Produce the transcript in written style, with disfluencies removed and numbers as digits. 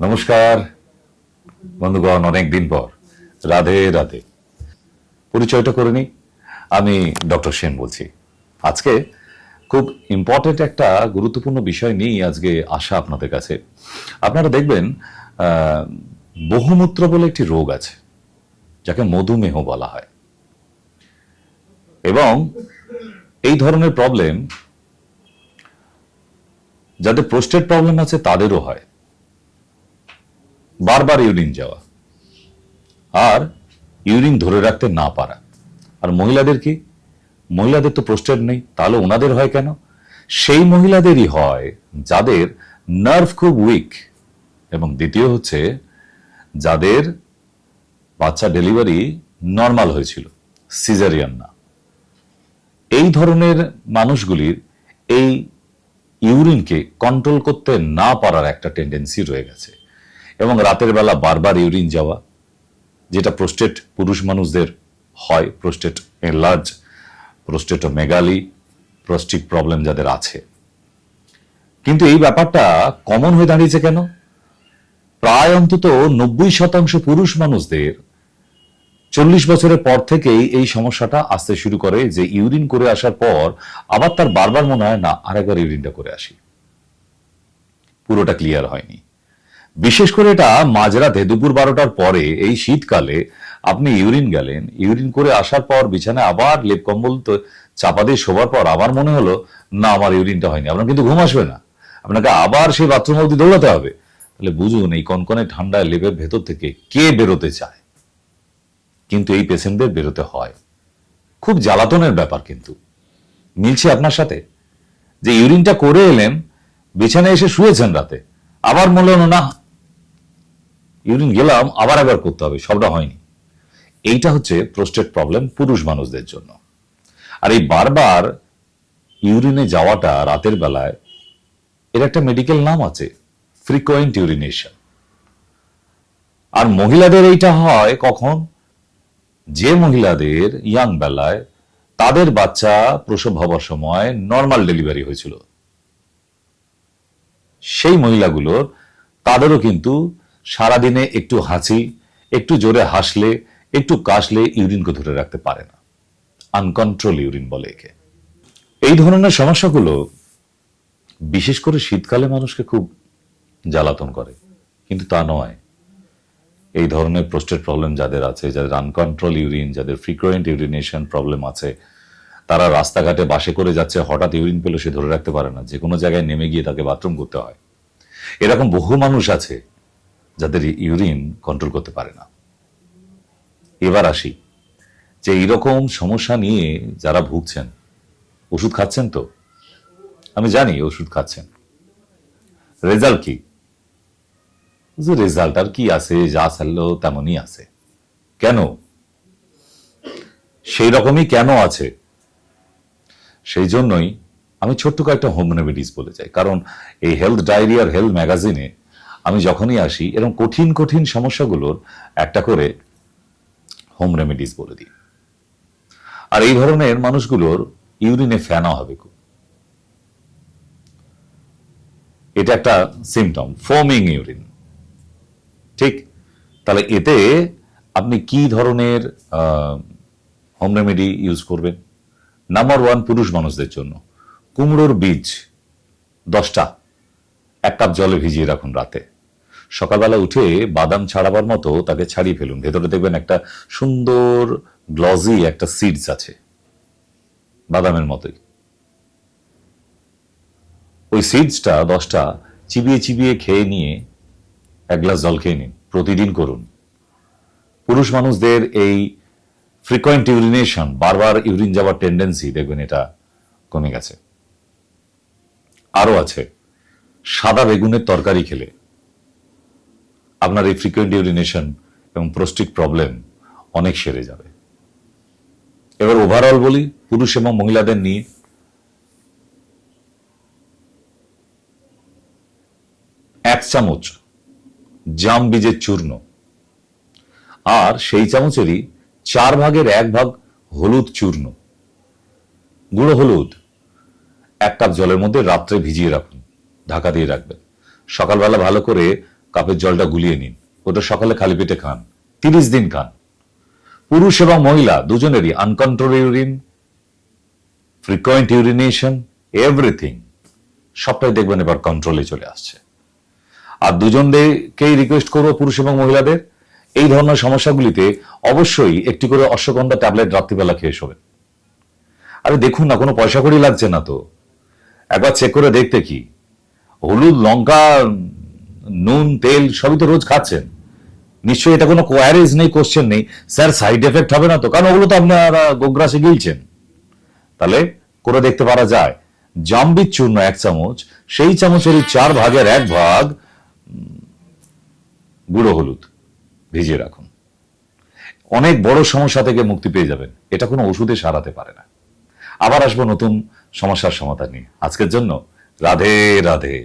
নমস্কার বন্ধুগণ, অনেকদিন পর রাধে রাধে। পরিচয়টা করে নিই, আমি ডক্টর সেন বলছি। আজকে খুব ইম্পর্টেন্ট একটা গুরুত্বপূর্ণ বিষয় নিয়ে আজকে আসা আপনাদের কাছে। আপনারা দেখবেন বহুমূত্র বলে একটি রোগ আছে যাকে মধুমেহ বলা হয়, এবং এই ধরনের প্রবলেম যাদের প্রোস্টেট প্রবলেম আছে তাদেরও হয়। বারবার ইউরিন যাওয়া আর ইউরিন ধরে রাখতে না পারা। আর মহিলাদের কি? মহিলাদের তো প্রোস্টেট নেই, তাহলে ওনাদের হয় কেন? সেই মহিলাদেরই হয় যাদের নার্ভ খুব উইক, এবং দ্বিতীয় হচ্ছে যাদের বাচ্চা ডেলিভারি নর্মাল হয়েছিল, সিজারিয়ান না। এই ধরনের মানুষগুলির এই ইউরিনকে কন্ট্রোল করতে না পারার একটা টেন্ডেন্সি রয়ে গেছে, এবং রাতের বেলা বারবার ইউরিন যাওয়া, যেটা প্রোস্টেট পুরুষ মানুষদের হয়, প্রোস্টেট এনলার্জ, প্রোস্টেটোমেগালি, প্রোস্টিক প্রবলেম যাদের আছে। কিন্তু এই ব্যাপারটা কমন হয়ে দাঁড়িয়েছে কেন? প্রায় অন্তত 90% পুরুষ মানুষদের 40 বছরের পর থেকেই এই সমস্যাটা আসতে শুরু করে, যে ইউরিন করে আসার পর আবার তার বারবার মনে হয় না আরেকবার ইউরিনটা করে আসি, পুরোটা ক্লিয়ার হয়নি। বিশেষ করে এটা মাঝরাতে দুপুর 12টার পরে, এই শীতকালে আপনি ইউরিন গেলেন, ইউরিন করে আসার পর বিছানায় আবার লেপ কম্বল তো চাপা দিয়ে শোবার পর আবার মনে হলো না আমার ইউরিনটা হয়নি, আপনার কিন্তু ঘুম আসবে না, আপনাকে আবার সেই বাথরুম অবধি দৌড়াতে হবে। তাহলে বুঝুন এই কনকনে ঠান্ডায় লেপের ভেতর থেকে কে বেরোতে চায়, কিন্তু এই পেশেন্টদের বেরোতে হয়। খুব জ্বালাতনের ব্যাপার। কিন্তু মিলছে আপনার সাথে যে ইউরিনটা করে এলেন, বিছানায় এসে শুয়েছেন রাতে, আবার মনে হলো না ইউরিন গেলাম আবার একবার করতে হবে, সবটা হয়নি। এইটা হচ্ছে প্রোস্টেট প্রবলেম পুরুষ মানুষদের জন্য। আর এই বারবার ইউরিনে যাওয়াটা রাতের বেলায়, এর একটা মেডিকেল নাম আছে, ফ্রিকোয়েন্ট ইউরিনেশন। আর মহিলাদের এইটা হয় কখন? যে মহিলাদের ইয়াং বেলায় তাদের বাচ্চা প্রসব হবার সময় নর্মাল ডেলিভারি হয়েছিল, সেই মহিলাগুলোর তাদেরও কিন্তু সারাদিনে একটু হাঁচি, একটু জোরে হাসলে, একটু কাশলে ইউরিনকে ধরে রাখতে পারে না। আনকন্ট্রোল ইউরিন বলে একে। এই ধরনের সমস্যাগুলো বিশেষ করে শীতকালে মানুষকে খুব জ্বালাতন করে, কিন্তু তা নয়। এই ধরনের প্রোস্টেট প্রবলেম যাদের আছে, যাদের আনকন্ট্রোল ইউরিন, যাদের ফ্রিকোয়েন্ট ইউরিনেশন প্রবলেম আছে, তারা রাস্তাঘাটে বাসে করে যাচ্ছে, হঠাৎ ইউরিন পেলে সে ধরে রাখতে পারে না, যে কোনো জায়গায় নেমে গিয়ে তাকে বাথরুম করতে হয়। এরকম বহু মানুষ আছে যাদের ইউরিন কন্ট্রোল করতে পারে না। এবার আসি যে এইরকম সমস্যা নিয়ে যারা ভুগছেন, ওষুধ খাচ্ছেন তো? আমি জানি ওষুধ খাচ্ছেন, রেজাল্ট কি? রেজাল্ট আর কি আছে, যা চাইলো তেমনই আছে। কেন? সেই রকমই কেন আছে? সেই জন্যই আমি ছোট্ট কয়েকটা হোম রেমেডিস বলে যাই। কারণ এই হেলথ ডায়েরি আর হেলথ ম্যাগাজিনে আমি যখনই আসি, এরকম কঠিন কঠিন সমস্যাগুলোর একটা করে হোম রেমেডিস বলে দিই। আর এই ধরনের মানুষগুলোর ইউরিনে ফেনা হবে খুব, এটা একটা সিমটম, ফোমিং ইউরিন। ঠিক? তাহলে এতে আপনি কি ধরনের হোম রেমেডি ইউজ করবেন? নাম্বার 1, পুরুষ মানুষদের জন্য কুমড়োর বীজ 10টা 1 কাপ জলে ভিজিয়ে রাখুন রাতে। সকালবেলা উঠে বাদাম ছাড়াবার মতো তাকে ছাড়িয়ে ফেলুন, ভেতরে দেখবেন একটা সুন্দর গ্লজি একটা সিডস আছে, বাদামের মতোই। ওই সিডসটা 10টা চিবিয়ে চিবিয়ে খেয়ে নিয়ে 1 গ্লাস জল খেয়ে নিন, প্রতিদিন করুন। পুরুষ মানুষদের এই ফ্রিকোয়েন্ট ইউরিনেশন, বারবার ইউরিন যাওয়ার টেন্ডেন্সি, দেখবেন এটা কমে গেছে। আরো আছে, সাদা বেগুনের তরকারি খেলে আপনার এই ফ্রিকোয়েন্ট ইউরিনেশন এবং প্রোস্টেট প্রবলেম অনেক সেরে যাবে। এবার ওভারঅল বলি পুরুষ এবং মহিলাদের নিয়ে। 1 চামচ জাম বীজের চূর্ণ, আর সেই চামচেরই 4 ভাগের 1 ভাগ হলুদ চূর্ণ, গুঁড়ো হলুদ 1 কাপ জলের মধ্যে রাত্রে ভিজিয়ে রাখুন, ঢাকা দিয়ে রাখবেন। সকালবেলা ভালো করে কাপের জলটা গুলিয়ে নিন, ওটা সকালে খালি পেটে খান, 30 দিন খান। পুরুষ এবং মহিলা দুজনেরই uncontrolled urine, frequent urination, everything সবটাই দেখবেন এবার কন্ট্রোলে চলে আসছে। আর দুজনকেই রিকোয়েস্ট করবো, পুরুষ এবং মহিলাদের, এই ধরনের সমস্যাগুলিতে অবশ্যই একটি করে অশ্বগন্ধা ট্যাবলেট রাত্রিবেলা খেয়ে শোবেন। আরে দেখুন না, কোনো পয়সা কড়ি লাগছে না তো, একবার চেক করে দেখতে কি, হলুদ, লঙ্কা, নুন, তেল সবই তো রোজ খাচ্ছেন, নিশ্চয়ই এটা কোনো কোয়ারিজ নেই, কোশ্চেন নেই, স্যার সাইড এফেক্ট হবে না তো? কারণ ওগুলো তো আপনারা গোগ্রাসে গিলছেন। তাহলে করে দেখতে পারা যায়। জাম্বির চূর্ণ 1 চামচ, সেই চামচেরই 4/1 ভাগ গুঁড়ো হলুদ ভিজিয়ে রাখুন, অনেক বড় সমস্যা থেকে মুক্তি পেয়ে যাবেন। এটা কোনো ওষুধে সারাতে পারে না। আবার আসবো নতুন সমস্যার সমাধান নিয়ে। আজকের জন্য রাধে রাধে।